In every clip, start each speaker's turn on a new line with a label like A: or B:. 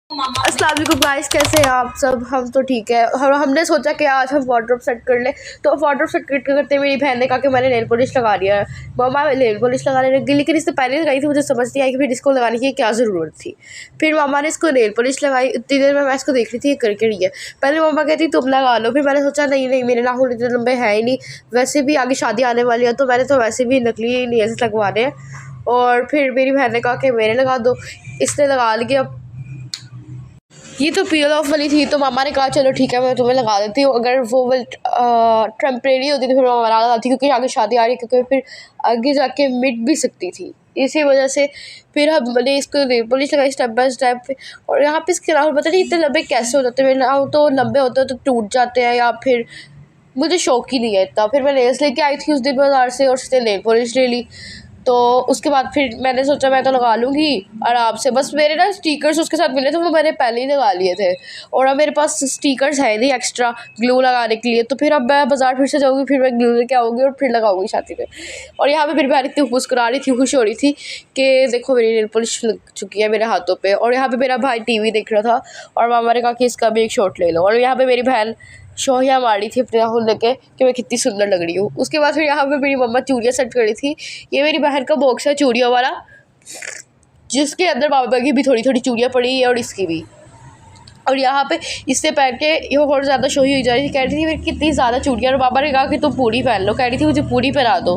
A: अस्सलाम वालेकुम गाइस, कैसे हैं आप सब। हम तो ठीक है। हमने सोचा कि आज हम वार्डरोब सेट कर ले, तो वार्डरोब सेट करते करते मेरी बहन ने कहा कि मैंने नेल पॉलिश लगा लिया है। मम्मा नेल पॉलिश लगाने लगी, लेकिन इससे पहले लगाई थी, मुझे समझ नहीं आई कि फिर इसको लगाने की क्या ज़रूरत थी। फिर मम्मा ने इसको नेल पॉलिश लगाई। इतनी देर में मैं इसको देख रही थी ये करके रही है। पहले मम्मा कहती तुम लगा लो, फिर मैंने सोचा नहीं नहीं, मेरे नाखून इतने लंबे हैं ही नहीं, वैसे भी आगे शादी आने वाली है, तो मैंने तो वैसे भी नकली नेल्स लगवाने हैं। और फिर मेरी बहन ने कहा कि मेरे लगा दो, इसने लगा लिया। ये तो पील ऑफ वाली थी, तो मामा ने कहा चलो ठीक है मैं तुम्हें लगा देती हूँ। अगर वो टेम्परेरी होती तो फिर मामा लगा लगाती, क्योंकि आगे शादी आ रही है, क्योंकि फिर आगे जाके मिट भी सकती थी। इसी वजह से फिर हमने इसको नेल पॉलिश लगाई स्टेप बाय स्टेप। और यहाँ पे इसके नाखून पता नहीं इतने लंबे कैसे हो जाते हैं। मेरे नाखून तो लंबे होते हैं तो टूट जाते हैं, या फिर मुझे शौक ही नहीं है इतना। फिर मैं नेल्स लेके आई थी उस दिन बाज़ार से, और उसने नेल पॉलिश ले ली। तो उसके बाद फिर मैंने सोचा मैं तो लगा लूँगी आराम से। बस मेरे ना स्टिकर्स उसके साथ मिले थे, वो मैंने पहले ही लगा लिए थे, और अब मेरे पास स्टिकर्स है नहीं एक्स्ट्रा ग्लू लगाने के लिए। तो फिर अब मैं बाज़ार फिर से जाऊँगी, फिर मैं ग्लू लेके आऊँगी और फिर लगाऊँगी शादी में। और यहाँ पे फिर मैं इतनी मुस्कुरा रही थी, खुश हो रही थी कि देखो मेरी नेल पॉलिश लग चुकी है मेरे हाथों पर। और यहाँ पर मेरा भाई TV देख रहा था, और मामा ने कहा कि इसका भी एक शॉट ले लो। और यहाँ पर मेरी बहन शोहिया मारी थी अपने नाखून लेके कि मैं कितनी सुंदर लग रही हूँ। उसके बाद फिर यहाँ पे मेरी मम्मा चूड़ियाँ सेट कर रही थी। ये मेरी बहन का बॉक्स है चूड़ियों वाला, जिसके अंदर बाबा की भी थोड़ी थोड़ी चूड़ियाँ पड़ी है और इसकी भी। और यहाँ पे इससे पहन के ये और ज़्यादा शोही हो जा रही थी, कह रही थी मेरी कितनी ज़्यादा चूड़ियाँ। और बाबा ने कहा कि तुम पूरी पहन लो, कह रही थी मुझे पूरी पहना दो।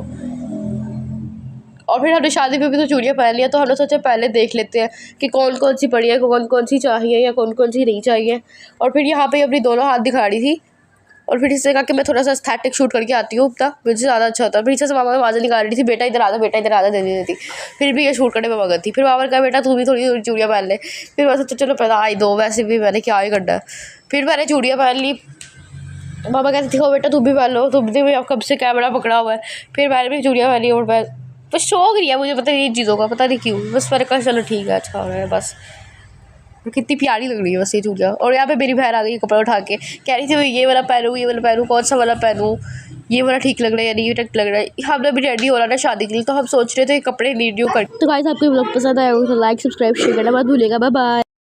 A: और फिर हमने शादी में भी तो चूड़ियाँ पहन लिया, तो हमने सोचा पहले देख लेते हैं कि कौन कौन सी पड़ी है, कौन कौन सी चाहिए या कौन कौन सी नहीं चाहिए। और फिर यहाँ पे अपनी दोनों हाथ दिखा रही थी, और फिर इससे कहा कि मैं थोड़ा सा एस्थेटिक शूट करके आती हूँ अपना, मुझे ज़्यादा अच्छा होता है। फिर इससे मामा आवाज़ निकाल रही थी बेटा इधर आ जा, बेटा इधर आ जा, दे देती। फिर भी ये शूट करने में मगन थी। फिर मामा ने कहा बेटा तू भी थोड़ी थोड़ी चूड़ियाँ पहन ले। फिर मैं सोचा चलो पहना ही दो, वैसे भी मैंने क्या ही करना है। फिर मैंने चूड़ियाँ पहन ली। मामा कहते थे बेटा तू भी पहन लो, तुमने भी कब से कैमरा पकड़ा हुआ है। फिर मैंने भी चूड़ियाँ पहनी, और मैं बस शौक नहीं है मुझे, पता नहीं इन चीज़ों का, पता नहीं क्यों। बस मैंने कहा चलो ठीक है अच्छा हो रहा है बस। कितनी प्यारी लग रही है बस ये चूड़ियाँ। और यहाँ पे मेरी बहन आ गई कपड़ा उठा के, कह रही थी मैं ये वाला पहनूँ, ये वाला पहनूँ, कौन सा वाला पहनूँ, ये वाला ठीक लग रहा है या नहीं ये ठीक लग रहा है। हमने भी रेडी हो रहा था शादी के लिए, तो हम सोच रहे थे कपड़े न्यू कर। तो गाइस आपको व्लॉग पसंद आया हो तो लाइक सब्सक्राइब शेयर करना मत भूलिएगा। Bye bye.